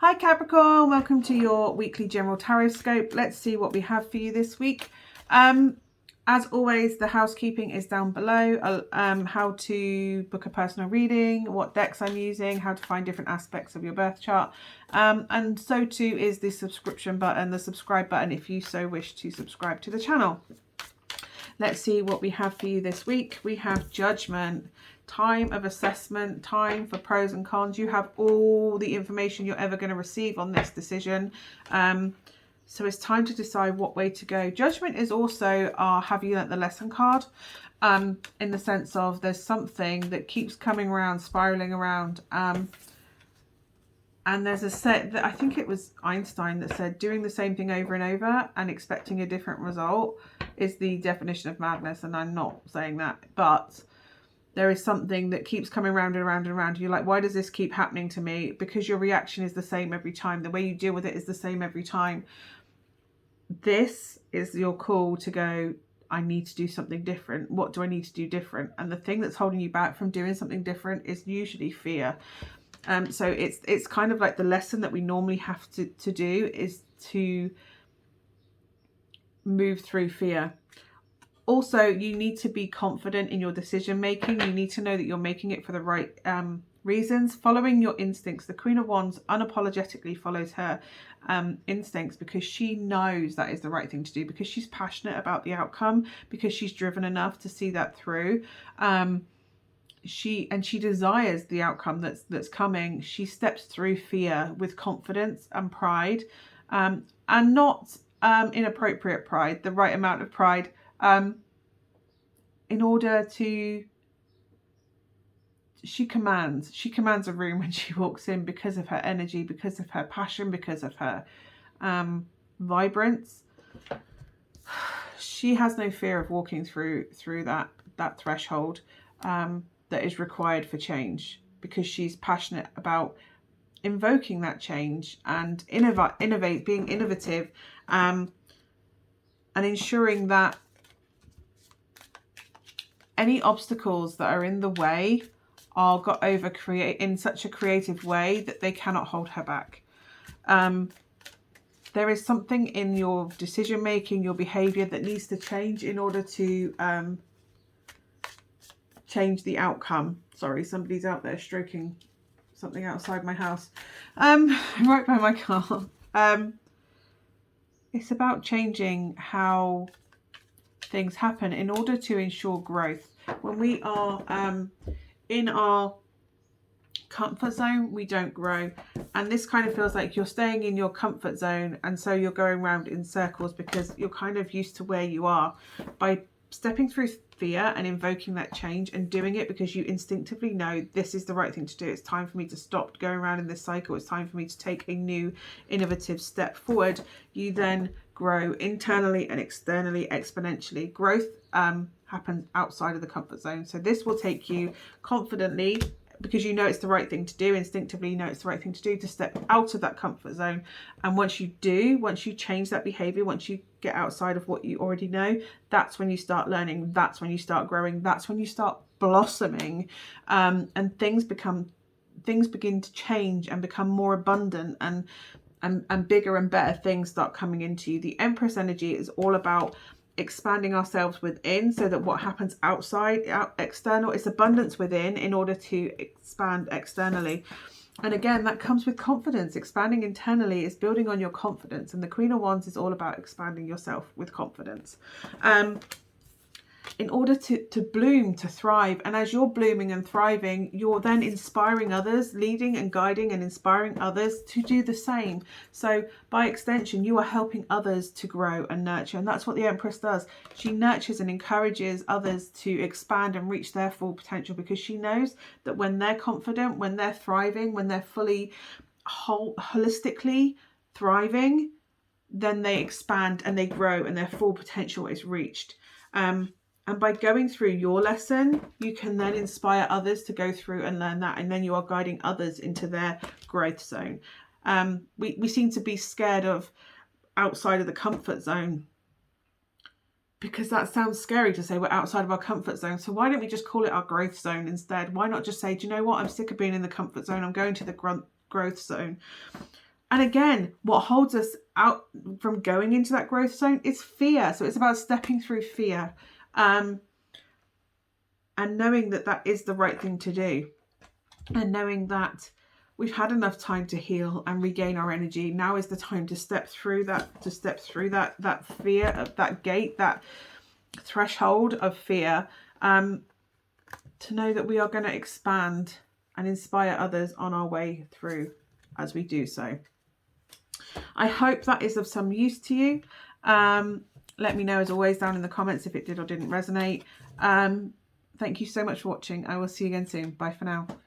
Hi Capricorn, welcome to your weekly general Tarotscope. Let's see what we have for you this week. As always, the housekeeping is down below. How to book a personal reading, what decks I'm using, how to find different aspects of your birth chart. And so too is the subscription button, the subscribe button, if you so wish to subscribe to the channel. Let's see what we have for you this week. We have Judgment, time of assessment, time for pros and cons. You have all the information you're ever going to receive on this decision. So it's time to decide what way to go. Judgment is also our have you learnt the lesson card, in the sense of there's something that keeps coming around, spiraling around. And there's a set that I think it was Einstein that said doing the same thing over and over and expecting a different result is the definition of madness. And I'm not saying that, but there is something that keeps coming round and around and around. You're like, why does this keep happening to me? Because your reaction is the same every time. The way you deal with it is the same every time. This is your call to go, I need to do something different. What do I need to do different? And the thing that's holding you back from doing something different is usually fear. So it's kind of like the lesson that we normally have to do is to move through fear. Also, you need to be confident in your decision making. You need to know that you're making it for the right reasons. Following your instincts. The Queen of Wands unapologetically follows her instincts because she knows that is the right thing to do, because she's passionate about the outcome, because she's driven enough to see that through. She desires the outcome that's coming. She steps through fear with confidence and pride, and not inappropriate pride, the right amount of pride, in order to, she commands a room when she walks in because of her energy, because of her passion, because of her vibrance. She has no fear of walking through that threshold that is required for change, because she's passionate about invoking that change and being innovative, and ensuring that any obstacles that are in the way are got over in such a creative way that they cannot hold her back. There is something in your decision making, your behavior that needs to change in order to change the outcome. Sorry, somebody's out there stroking something outside my house, right by my car. It's about changing how things happen in order to ensure growth. When we are in our comfort zone, we don't grow, and this kind of feels like you're staying in your comfort zone, and so you're going around in circles because you're kind of used to where you are. By stepping through fear and invoking that change and doing it because you instinctively know this is the right thing to do, it's time for me to stop going around in this cycle, it's time for me to take a new innovative step forward, you then grow internally and externally exponentially. Growth happens outside of the comfort zone. So this will take you confidently, because you know it's the right thing to do, instinctively you know it's the right thing to do, to step out of that comfort zone. And once you change that behavior, once you get outside of what you already know, that's when you start learning, that's when you start growing, that's when you start blossoming, and things begin to change and become more abundant, and bigger and better things start coming into you. The Empress energy is all about expanding ourselves within, so that what happens external, it's abundance within in order to expand externally. And again, that comes with confidence. Expanding internally is building on your confidence, and the Queen of Wands is all about expanding yourself with confidence. In order to bloom, to thrive. And as you're blooming and thriving, you're then inspiring others, leading and guiding and inspiring others to do the same. So by extension, you are helping others to grow and nurture. And that's what the Empress does. She nurtures and encourages others to expand and reach their full potential, because she knows that when they're confident, when they're thriving, when they're fully holistically thriving, then they expand and they grow and their full potential is reached. And by going through your lesson, you can then inspire others to go through and learn that. And then you are guiding others into their growth zone. We seem to be scared of outside of the comfort zone, because that sounds scary to say we're outside of our comfort zone. So why don't we just call it our growth zone instead? Why not just say, do you know what? I'm sick of being in the comfort zone. I'm going to the growth zone. And again, what holds us out from going into that growth zone is fear. So it's about stepping through fear, and knowing that that is the right thing to do, and knowing that we've had enough time to heal and regain our energy. Now is the time to step through that, that fear, of that gate, that threshold of fear, to know that we are going to expand and inspire others on our way through as we do so. I hope that is of some use to you. Let me know as always down in the comments if it did or didn't resonate. Thank you so much for watching. I will see you again soon. Bye for now.